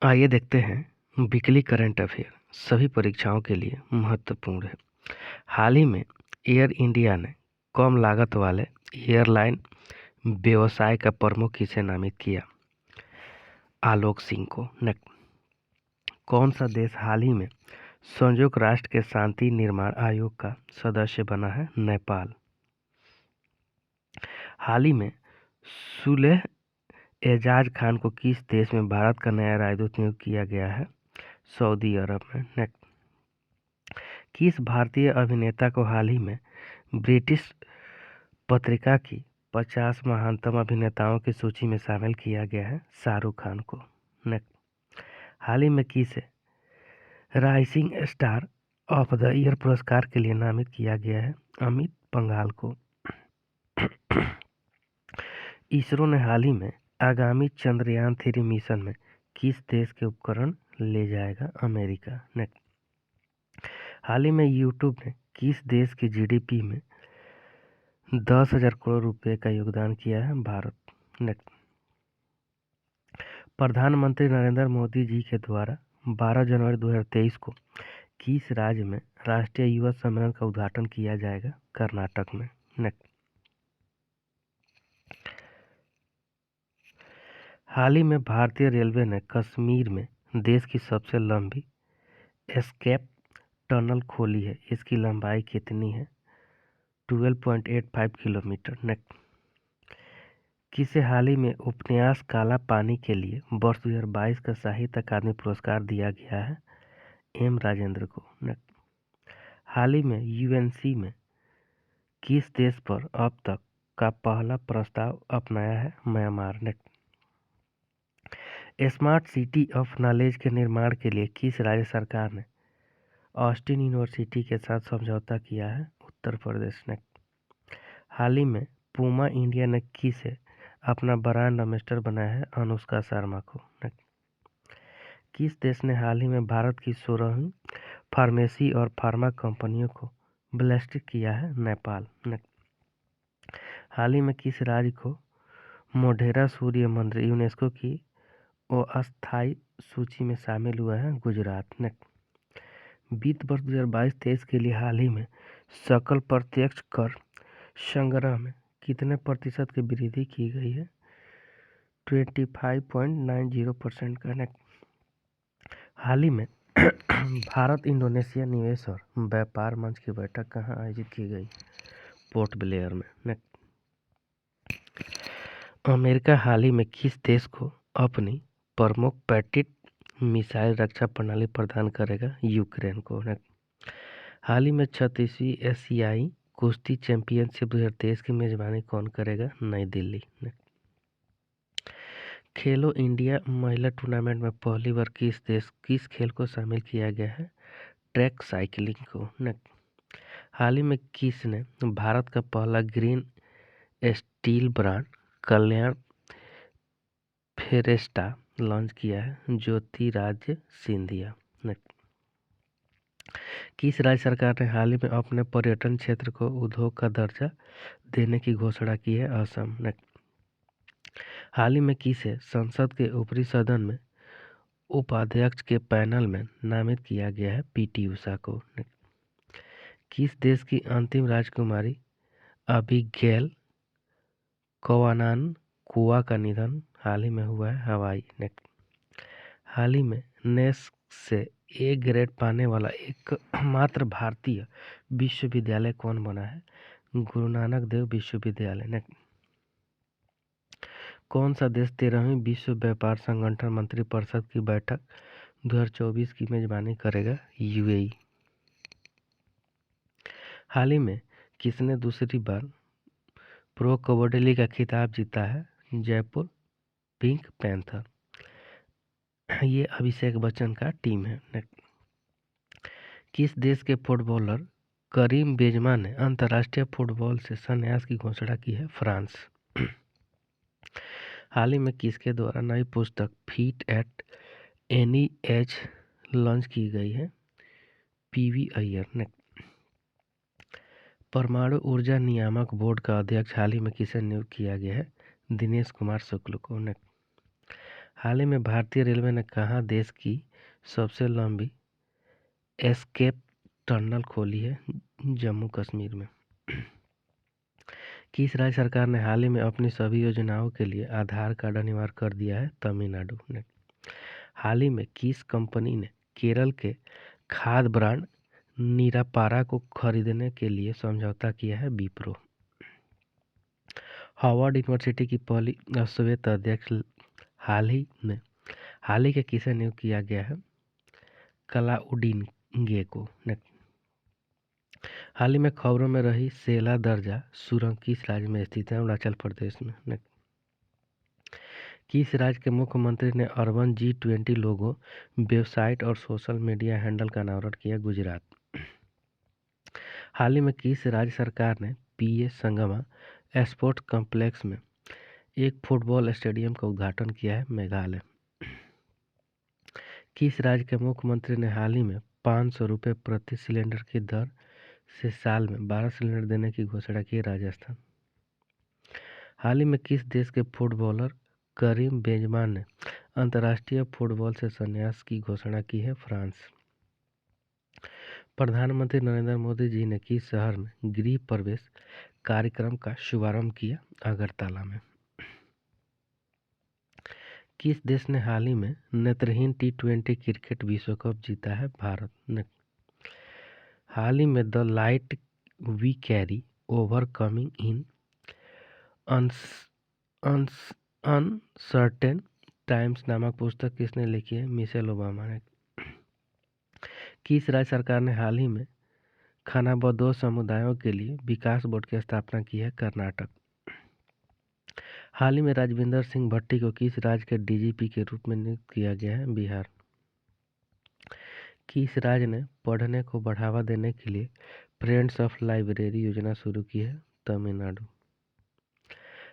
आइए देखते हैं वीकली करंट अफेयर सभी परीक्षाओं के लिए महत्वपूर्ण है। हाल ही में एयर इंडिया ने कम लागत वाले एयरलाइन व्यवसाय का प्रमुख किसे नामित किया? आलोक सिंह को। कौन सा देश हाल ही में संयुक्त राष्ट्र के शांति निर्माण आयोग का सदस्य बना है? नेपाल। हाल ही में सुलेह एजाज खान को किस देश में भारत का नया राजदूत नियुक्त किया गया है? सऊदी अरब में। किस भारतीय अभिनेता को हाल ही में ब्रिटिश पत्रिका की 50 महानतम अभिनेताओं की सूची में शामिल किया गया है? शाहरुख खान को। हाल ही में किसे rising star of the year पुरस्कार के लिए नामित किया गया है? अमित पंघाल को। इसरो ने हाल ही में आगामी चंद्रयान 3 मिशन में किस देश के उपकरण ले जाएगा? अमेरिका। हाल ही में यूट्यूब ने किस देश की जीडीपी में 10,000 करोड़ रुपए का योगदान किया है? भारत। प्रधानमंत्री नरेंद्र मोदी जी के द्वारा 12 जनवरी 2023 को किस राज्य में राष्ट्रीय युवा सम्मेलन का उद्घाटन किया जाएगा? कर्नाटक में। हाल ही में भारतीय रेलवे ने कश्मीर में देश की सबसे लंबी एस्केप टनल खोली है। इसकी लंबाई कितनी है? 12.85 किलोमीटर। किसे हाल ही में उपन्यास काला पानी के लिए वर्ष 2022 का साहित्य अकादमी पुरस्कार दिया गया है? एम राजेंद्र को। हाल ही में यूएनसी में किस देश पर अब तक का पहला प्रस्ताव अपनाया है? म्यांमार ने। स्मार्ट सिटी ऑफ नॉलेज के निर्माण के लिए किस राज्य सरकार ने ऑस्टिन यूनिवर्सिटी के साथ समझौता किया है? उत्तर प्रदेश ने। हाल ही में पूमा इंडिया ने किसे अपना ब्रांड एम्बेसडर बनाया है? अनुष्का शर्मा को। किस देश ने हाल ही में भारत की 16वीं फार्मेसी और फार्मा कंपनियों को ब्लैस्ट किया है? नेपाल। हाल ही में किस राज्य को मोढेरा सूर्य मंदिर यूनेस्को की अस्थायी सूची में शामिल हुआ है? गुजरात। वित्त वर्ष 2022-23 के लिए हाल ही में सकल प्रत्यक्ष कर संग्रह में कितने प्रतिशत की वृद्धि की गई है? 25.90% का। हाल ही में भारत इंडोनेशिया निवेश और व्यापार मंच की बैठक कहाँ आयोजित की गई? पोर्ट ब्लेयर में। अमेरिका हाल ही में किस देश को अपनी प्रमुख पैट्रियट मिसाइल रक्षा प्रणाली प्रदान करेगा? यूक्रेन को। हाल ही में 36वीं एशियाई कुश्ती चैंपियनशिप 2023 की मेजबानी कौन करेगा? नई दिल्ली। खेलो इंडिया महिला टूर्नामेंट में पहली बार किस खेल को शामिल किया गया है? ट्रैक साइकिलिंग को। हाल ही में किसने भारत का पहला ग्रीन स्टील ब्रांड कल्याण फेरेस्टा लॉन्च किया है? ज्योतिरादित्य सिंधिया। किस राज्य सरकार ने हाल ही में अपने पर्यटन क्षेत्र को उद्योग का दर्जा देने की घोषणा की है? असम। हाल ही में किसे संसद के ऊपरी सदन में उपाध्यक्ष के पैनल में नामित किया गया है? पीटी उषा को। किस देश की अंतिम राजकुमारी अबिगैल कवानान-कुआ का निधन हाल ही में हुआ है? हवाई। हाल ही में नेस्क से ए ग्रेड पाने वाला एकमात्र भारतीय विश्वविद्यालय कौन बना है? गुरु नानक देव विश्वविद्यालय। कौन सा देश 13वीं विश्व व्यापार संगठन मंत्रिपरिषद की बैठक 2024 की मेजबानी करेगा? यूएई। हाल ही में किसने दूसरी बार प्रो कबड्डी लीग का खिताब जीता है? Jaipur pink panther. ये अभिषेक बच्चन का टीम है। किस देश के फुटबॉलर करीम बेंजेमा ने अंतर्राष्ट्रीय फुटबॉल से संन्यास की घोषणा की है? फ्रांस। हाल ही में किसके द्वारा नई पुस्तक fit at any as launch की गई है? पीवी अय्यर ने। परमाणु ऊर्जा नियामक बोर्ड का अध्यक्ष हाल ही में किसे नियुक्त किया गया है? दिनेश कुमार शुक्ल को। हाल ही में भारतीय रेलवे ने कहाँ देश की सबसे लंबी एस्केप टनल खोली है? जम्मू कश्मीर में। किस राज्य सरकार ने हाल ही में अपनी सभी योजनाओं के लिए आधार कार्ड अनिवार्य कर दिया है? तमिलनाडु ने। हाल ही में किस कंपनी ने केरल के खाद्य ब्रांड नीरापारा को खरीदने के लिए समझौता किया है? विप्रो। हार्वर्ड यूनिवर्सिटी की पहली श्वेत अध्यक्ष हाल ही के किसे नियुक्त किया गया है? कलाउद्दीन गेको ने। हाल ही में खबरों में रही सेला दर्जा सुरंग किस राज्य में स्थित है? अरुणाचल प्रदेश में। किस राज्य के मुख्यमंत्री ने अर्बन G20 लोगो वेबसाइट और सोशल मीडिया हैंडल का अनावरण किया? गुजरात। हाल ही में किस राज्य सरकार ने PS संगमा स्पोर्ट्स कॉम्प्लेक्स में एक फुटबॉल स्टेडियम का उद्घाटन किया है? मेघालय। किस राज्य के मुख्यमंत्री ने हाल ही में 500 रुपये प्रति सिलेंडर की दर से साल में 12 सिलेंडर देने की घोषणा की? राजस्थान। हाल ही में किस देश के फुटबॉलर करीम बेंजेमा ने अंतर्राष्ट्रीय फुटबॉल से संन्यास की घोषणा की है? फ्रांस। प्रधानमंत्री नरेंद्र मोदी जी ने किस शहर में गृह प्रवेश कार्यक्रम का शुभारंभ किया? अगरतला में। किस देश ने हाल ही में नेत्रहीन T20 क्रिकेट विश्व कप जीता है? भारत ने। हाल ही में the light we carry overcoming in uncertain times नामक पुस्तक किसने लिखी है? मिशेल ओबामा ने। किस राज्य सरकार ने हाल ही में खानाबदोश समुदायों के लिए विकास बोर्ड की स्थापना की है? कर्नाटक। हाल ही में राजविंदर सिंह भट्टी को किस राज्य के DGP के रूप में नियुक्त किया गया है? बिहार। किस राज्य ने पढ़ने को बढ़ावा देने के लिए फ्रेंड्स ऑफ लाइब्रेरी योजना शुरू की है? तमिलनाडु।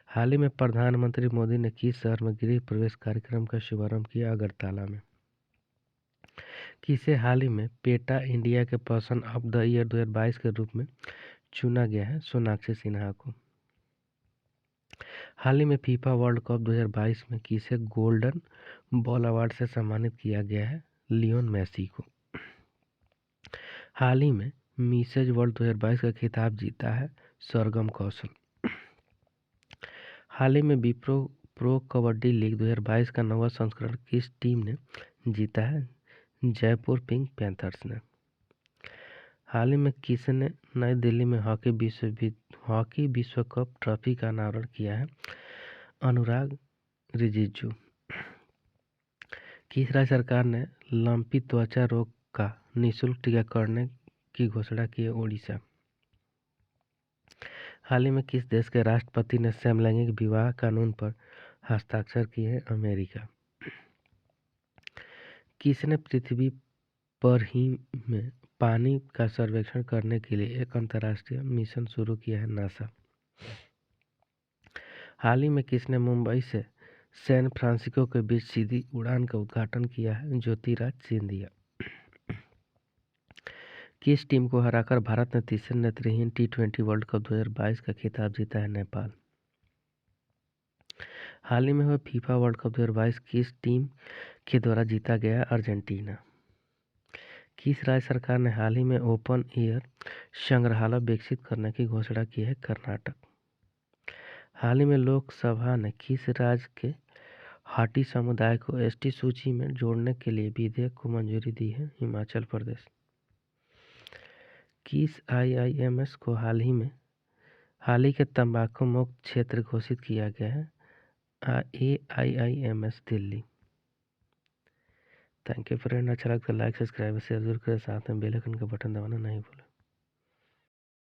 हाल ही में प्रधानमंत्री मोदी ने किस शहर में गृह प्रवेश कार्यक्रम का शुभारंभ किया? अगरतला में। किसे हाल ही में पेटा इंडिया के पर्सन ऑफ द ईयर 2022 के रूप में चुना गया है? सोनाक्षी सिन्हा को। हाल ही में फीफा वर्ल्ड कप 2022 में किसे गोल्डन बॉल अवार्ड से सम्मानित किया गया है? लियोन मेसी को। हाल ही में मिसेज वर्ल्ड 2022 का खिताब जीता है सरगम कौशल। हाल ही में विप्रो प्रो कबड्डी लीग 2022 का 9वां संस्करण किस टीम ने जीता है? जयपुर पिंक पैंथर्स ने। हाल ही में किसने नई दिल्ली में हॉकी विश्व कप ट्रॉफी का अनावरण किया है? अनुराग रिजिजू। किस राज्य सरकार ने लंपी त्वचा रोग का निःशुल्क टीकाकरण की घोषणा की है? ओडिशा। हाल ही में किस देश के राष्ट्रपति ने समलैंगिक विवाह कानून पर हस्ताक्षर किए हैं? अमेरिका। किसने पृथ्वी पर ही में पानी का सर्वेक्षण करने के लिए एक अंतर्राष्ट्रीय मिशन शुरू किया है? नासा। हाल ही में किसने मुंबई से सैन फ्रांसिस्को के बीच सीधी उड़ान का उद्घाटन किया है? ज्योतिराज सिंधिया। किस टीम को हराकर भारत ने तीसरे नेत्रहीन T20 वर्ल्ड कप 2022 का खिताब जीता है? नेपाल। हाल ही में हुए फीफा वर्ल्ड कप 2022 किस टीम के द्वारा जीता गया? अर्जेंटीना। किस राज्य सरकार ने हाल ही में ओपन एयर संग्रहालय विकसित करने की घोषणा की है? कर्नाटक। हाल ही में लोकसभा ने किस राज्य के हाटी समुदाय को ST सूची में जोड़ने के लिए विधेयक को मंजूरी दी है? हिमाचल प्रदेश। किस IIMS को हाल ही के तंबाकू मुक्त क्षेत्र घोषित किया गया है? AIIMS Delhi. Thank you friend. अच्छा लगता है लाइक सब्सक्राइब शेयर जरूर करें, साथ में बेल आइकन का बटन दबाना नहीं भूलें।